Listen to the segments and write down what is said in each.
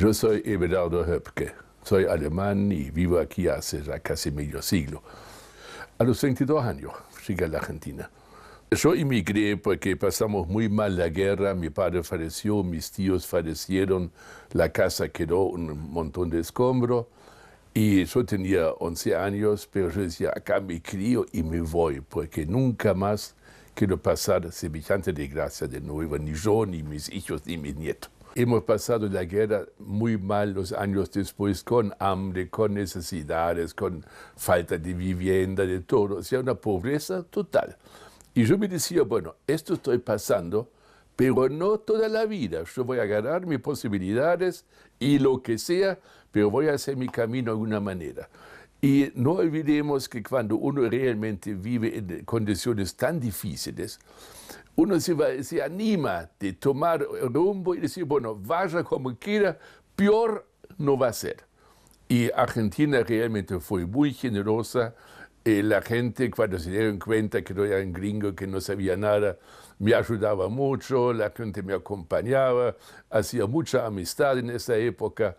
Yo soy Everardo Höpke, soy alemán y vivo aquí hace ya casi medio siglo. A los 32 años llegué a la Argentina. Yo emigré porque pasamos muy mal la guerra, mi padre falleció, mis tíos fallecieron, la casa quedó un montón de escombros y yo tenía 11 años, pero yo decía, acá me crío y me voy, porque nunca más quiero pasar semejante desgracia de nuevo, ni yo, ni mis hijos, ni mis nietos. Hemos pasado la guerra muy mal los años después, con hambre, con necesidades, con falta de vivienda, de todo, o sea, una pobreza total. Y yo me decía, bueno, esto estoy pasando, pero no toda la vida. Yo voy a ganar mis posibilidades y lo que sea, pero voy a hacer mi camino de alguna manera. Y no olvidemos que cuando uno realmente vive en condiciones tan difíciles, uno se anima de tomar rumbo y decir, bueno, vaya como quiera, peor no va a ser. Y Argentina realmente fue muy generosa. La gente, cuando se dieron cuenta que no era un gringo, que no sabía nada, me ayudaba mucho, la gente me acompañaba, hacía mucha amistad en esa época.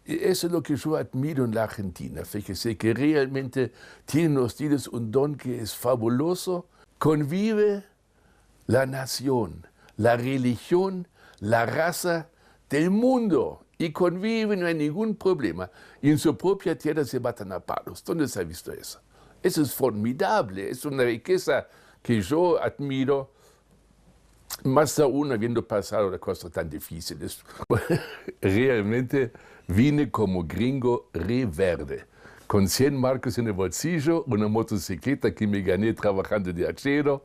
Y eso es lo que yo admiro en la Argentina. Fíjese que realmente tienen ustedes un don que es fabuloso. Convive la nación, la religión, la raza del mundo. Y conviven, no hay ningún problema. Y en su propia tierra se matan a palos. ¿Dónde se ha visto eso? Eso es formidable, es una riqueza que yo admiro, más aún habiendo pasado las cosas tan difíciles. Realmente vine como gringo re verde, con 100 marcos en el bolsillo, una motocicleta que me gané trabajando de hachero,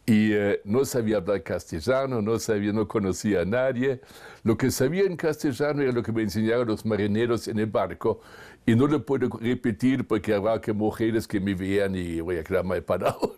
y no sabía hablar castellano, no conocía a nadie. Lo que sabía en castellano era lo que me enseñaron los marineros en el barco, y no lo puedo repetir porque habrá que mujeres que me vean y voy a quedar mal parado.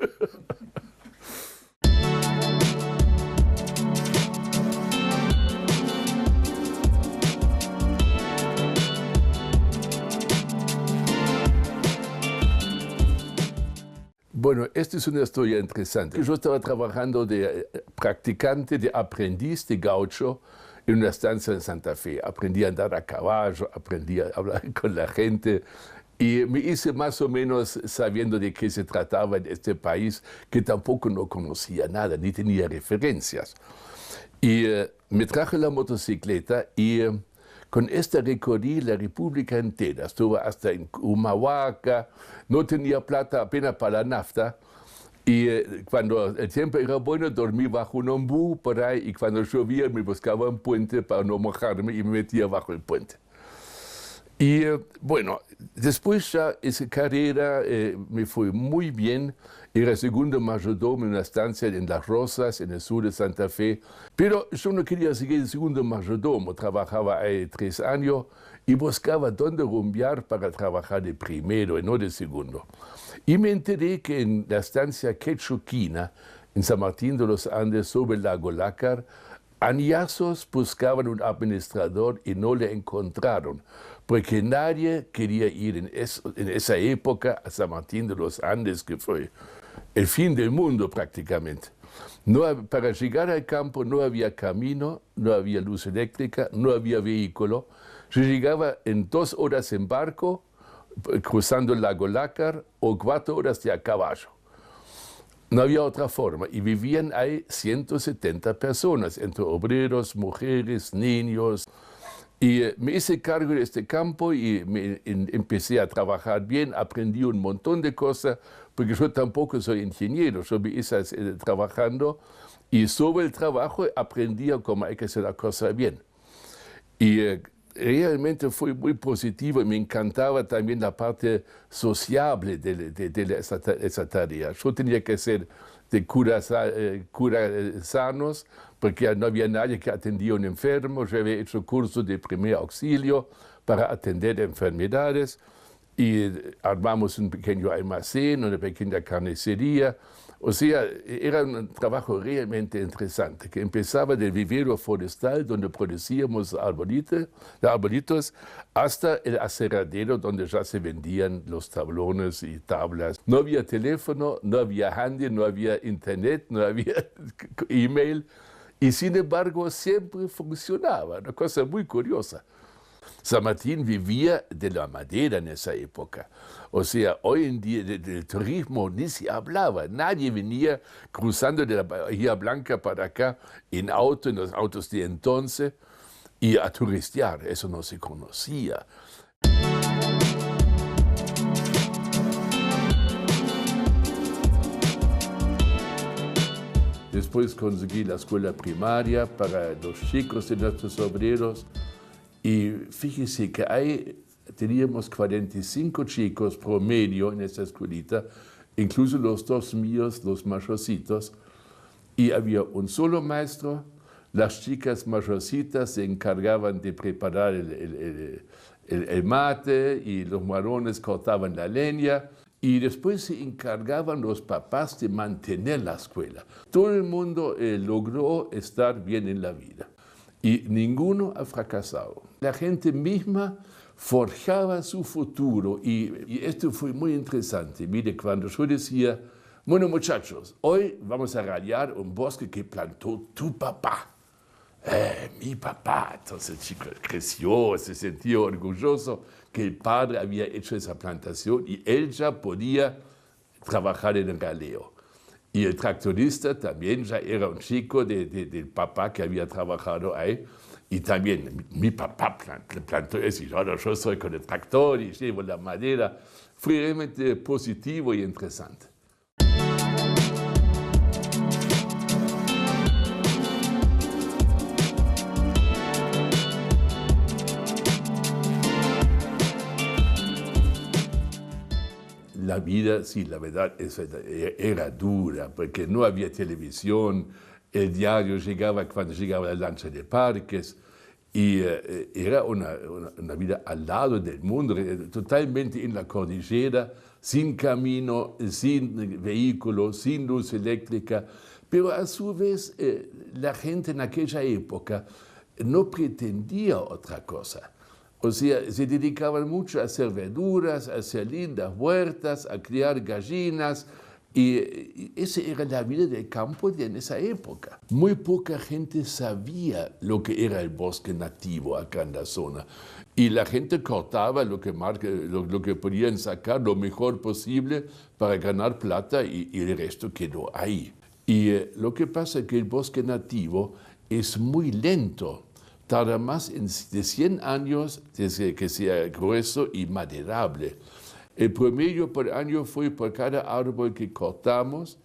Bueno, esta es una historia interesante. Yo estaba trabajando de practicante, de aprendiz de gaucho en una estancia en Santa Fe. Aprendí a andar a caballo, aprendí a hablar con la gente y me hice más o menos sabiendo de qué se trataba en este país, que tampoco no conocía nada, ni tenía referencias. Y me traje la motocicleta y con esta recorrí la República entera. Estuve hasta en Humahuaca, no tenía plata apenas para la nafta. Y cuando el tiempo era bueno, dormí bajo un ombú por ahí, y cuando llovía me buscaba un puente para no mojarme y me metía bajo el puente. Y bueno, después ya esa carrera me fue muy bien. Era segundo mayordomo en una estancia en Las Rosas, en el sur de Santa Fe. Pero yo no quería seguir de segundo mayordomo. Trabajaba ahí 3 años y buscaba dónde rumbear para trabajar de primero y no de segundo. Y me enteré que en la estancia Quechuquina, en San Martín de los Andes, sobre el lago Lácar, añazos buscaban un administrador y no le encontraron, porque nadie quería ir en esa época a San Martín de los Andes, que fue el fin del mundo prácticamente. Para llegar al campo no había camino, no había luz eléctrica, no había vehículo. Yo llegaba en 2 horas en barco, cruzando el lago Lácar, o 4 horas de a caballo. No había otra forma, y vivían ahí 170 personas, entre obreros, mujeres, niños. Y me hice cargo de este campo y empecé a trabajar bien, aprendí un montón de cosas, porque yo tampoco soy ingeniero, yo me hice trabajando, y sobre el trabajo aprendí cómo hay que hacer la cosa bien. Y realmente fue muy positivo y me encantaba también la parte sociable de esa tarea. Yo tenía que ser de curas sanos, porque no había nadie que atendía a un enfermo. Yo había hecho cursos de primer auxilio para atender enfermedades y armamos un pequeño almacén, una pequeña carnicería. O sea, era un trabajo realmente interesante, que empezaba del vivero forestal, donde producíamos arbolitos, hasta el aserradero, donde ya se vendían los tablones y tablas. No había teléfono, no había handy, no había internet, no había email, y sin embargo siempre funcionaba, una cosa muy curiosa. San Martín vivía de la madera en esa época. O sea, hoy en día del turismo ni se hablaba. Nadie venía cruzando de la Bahía Blanca para acá en auto, en los autos de entonces, y a turistear. Eso no se conocía. Después conseguí la escuela primaria para los chicos de nuestros obreros. Y fíjese que ahí teníamos 45 chicos promedio en esa escuelita, incluso los dos míos, los mayorcitos. Y había un solo maestro. Las chicas mayorcitas se encargaban de preparar el mate y los varones cortaban la leña. Y después se encargaban los papás de mantener la escuela. Todo el mundo logró estar bien en la vida y ninguno ha fracasado. La gente misma forjaba su futuro y esto fue muy interesante. Mire, cuando yo decía, bueno muchachos, hoy vamos a rayar un bosque que plantó tu papá. Mi papá. Entonces el chico creció, se sentía orgulloso que el padre había hecho esa plantación y él ya podía trabajar en el galeo. Y el tractorista también ya era un chico del papá que había trabajado ahí. Y también mi papá plantó eso y ahora yo soy con el tractor y llevo la madera. Fue realmente positivo y interesante. La vida, sí, la verdad, era dura, porque no había televisión, el diario llegaba cuando llegaba la lancha de parques, y era una vida al lado del mundo, totalmente en la cordillera, sin camino, sin vehículo, sin luz eléctrica, pero a su vez la gente en aquella época no pretendía otra cosa. O sea, se dedicaban mucho a hacer verduras, a hacer lindas huertas, a criar gallinas. Y esa era la vida del campo en esa época. Muy poca gente sabía lo que era el bosque nativo acá en la zona. Y la gente cortaba lo que podían sacar lo mejor posible para ganar plata y el resto quedó ahí. Y lo que pasa es que el bosque nativo es muy lento. Tarda más de 100 años desde que sea grueso y maderable. El promedio por año fue por cada árbol que cortamos,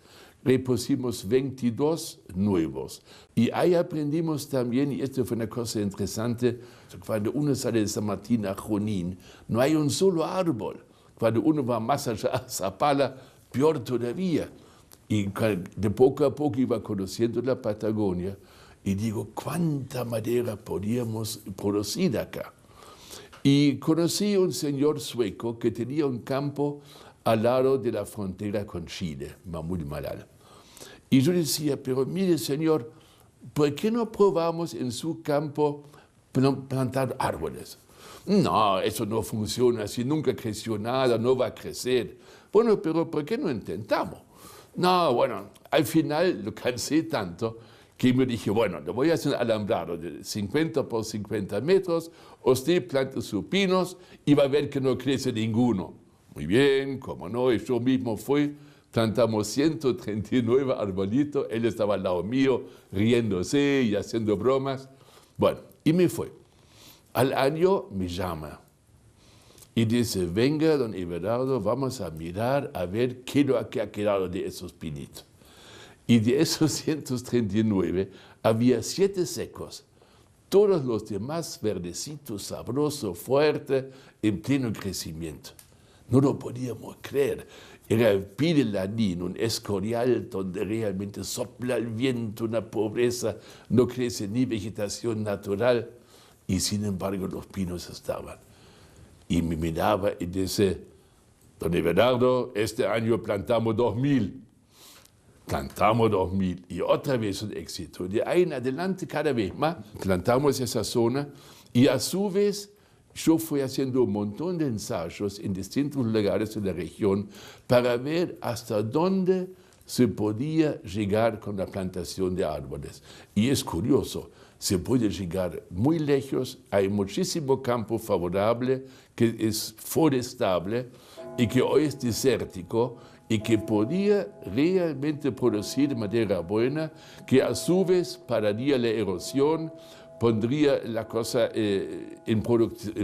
repusimos 22 nuevos. Y ahí aprendimos también, y esto fue una cosa interesante, cuando uno sale de San Martín a Junín, no hay un solo árbol. Cuando uno va más allá a Zapala, peor todavía. Y de poco a poco iba conociendo la Patagonia, y digo, ¿cuánta madera podíamos producir acá? Y conocí a un señor sueco que tenía un campo al lado de la frontera con Chile, Mahmud Malal. Y yo decía, pero mire señor, ¿por qué no probamos en su campo plantar árboles? No, eso no funciona, si nunca creció nada, no va a crecer. Bueno, pero ¿por qué no intentamos? No, bueno, al final lo cansé tanto que me dije, bueno, le voy a hacer un alambrado de 50 por 50 metros, usted planta sus pinos y va a ver que no crece ninguno. Muy bien, como no, yo mismo fui, plantamos 139 arbolitos, él estaba al lado mío, riéndose y haciendo bromas. Bueno, y me fue. Al año me llama y dice, venga, don Everardo, vamos a mirar a ver qué lo que ha quedado de esos pinitos. Y de esos 139 había 7 secos. Todos los demás verdecitos, sabrosos, fuertes, en pleno crecimiento. No lo podíamos creer. Era el Pideladín, un escorial donde realmente sopla el viento, una pobreza, no crece ni vegetación natural. Y sin embargo los pinos estaban. Y me miraba y dice, don Everardo, este año plantamos 2000. Plantamos 2000 y otra vez un éxito. De ahí en adelante, cada vez más, plantamos esa zona y a su vez yo fui haciendo un montón de ensayos en distintos lugares de la región para ver hasta dónde se podía llegar con la plantación de árboles. Y es curioso, se puede llegar muy lejos, hay muchísimo campo favorable que es forestable y que hoy es desértico y que podía realmente producir madera buena, que a su vez pararía la erosión, pondría la cosa en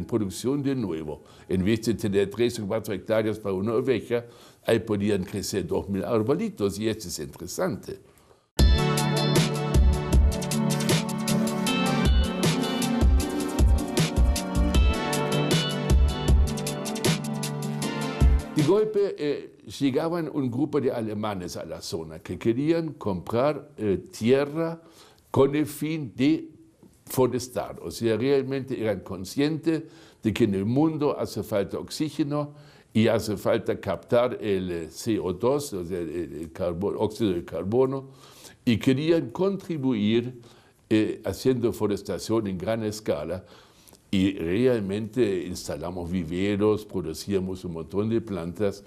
producción de nuevo. En vez de tener 3 o 4 hectáreas para una oveja, ahí podían crecer 2000 arbolitos y esto es interesante. De golpe llegaban un grupo de alemanes a la zona que querían comprar tierra con el fin de forestar. O sea, realmente eran conscientes de que en el mundo hace falta oxígeno y hace falta captar el CO2, o sea, el óxido de carbono, y querían contribuir haciendo forestación en gran escala. Y realmente instalamos viveros, producíamos un montón de plantas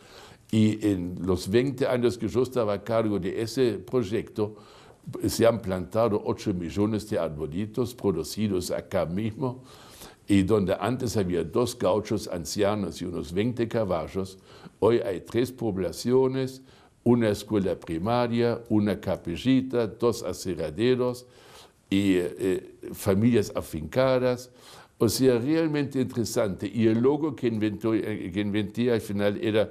y en los 20 años que yo estaba a cargo de ese proyecto se han plantado 8 millones de arbolitos producidos acá mismo y donde antes había 2 gauchos ancianos y unos 20 caballos, hoy hay 3 poblaciones, una escuela primaria, una capillita, 2 aserraderos y familias afincadas. O sea, realmente interesante. Y el logo que inventé al final era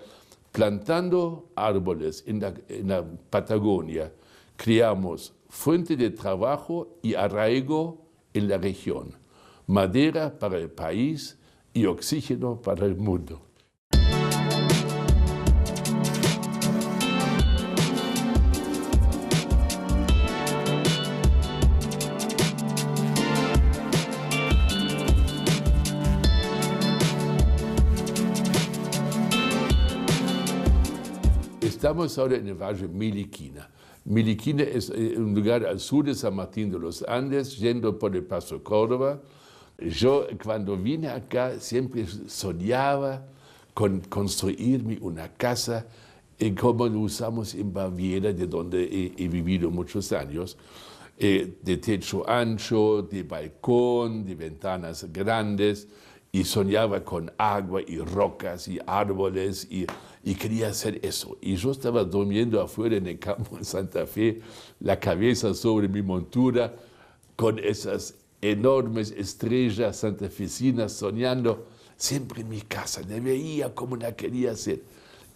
plantando árboles en la Patagonia. Creamos fuente de trabajo y arraigo en la región. Madera para el país y oxígeno para el mundo. Estamos ahora en el Valle Miliquina. Miliquina es un lugar al sur de San Martín de los Andes, yendo por el Paso Córdoba. Yo, cuando vine acá, siempre soñaba con construirme una casa como lo usamos en Baviera, de donde he vivido muchos años, de techo ancho, de balcón, de ventanas grandes, y soñaba con agua y rocas y árboles y quería hacer eso. Y yo estaba durmiendo afuera en el campo en Santa Fe, la cabeza sobre mi montura, con esas enormes estrellas santafesinas soñando, siempre en mi casa, me veía como la quería hacer.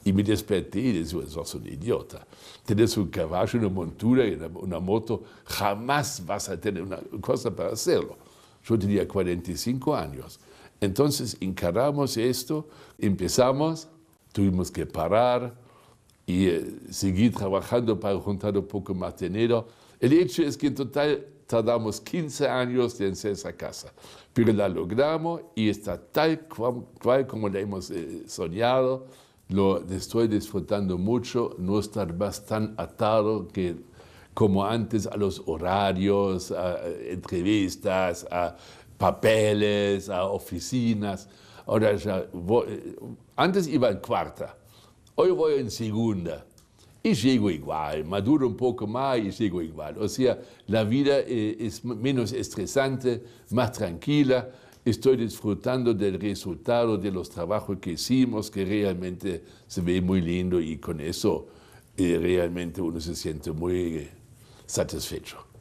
Y me desperté y dije, sos un idiota. Tenés un caballo, una montura y una moto, jamás vas a tener una cosa para hacerlo. Yo tenía 45 años. Entonces encaramos esto, empezamos, tuvimos que parar y seguir trabajando para juntar un poco más de dinero. El hecho es que en total tardamos 15 años en hacer esa casa, pero la logramos y está tal cual como la hemos soñado. Lo estoy disfrutando mucho, no estar más tan atado como antes a los horarios, a entrevistas, a papeles, a oficinas. Ahora ya antes iba en cuarta, hoy voy en segunda y llego igual, maduro un poco más y llego igual. O sea, la vida es menos estresante, más tranquila. Estoy disfrutando del resultado de los trabajos que hicimos, que realmente se ve muy lindo y con eso realmente uno se siente muy satisfecho.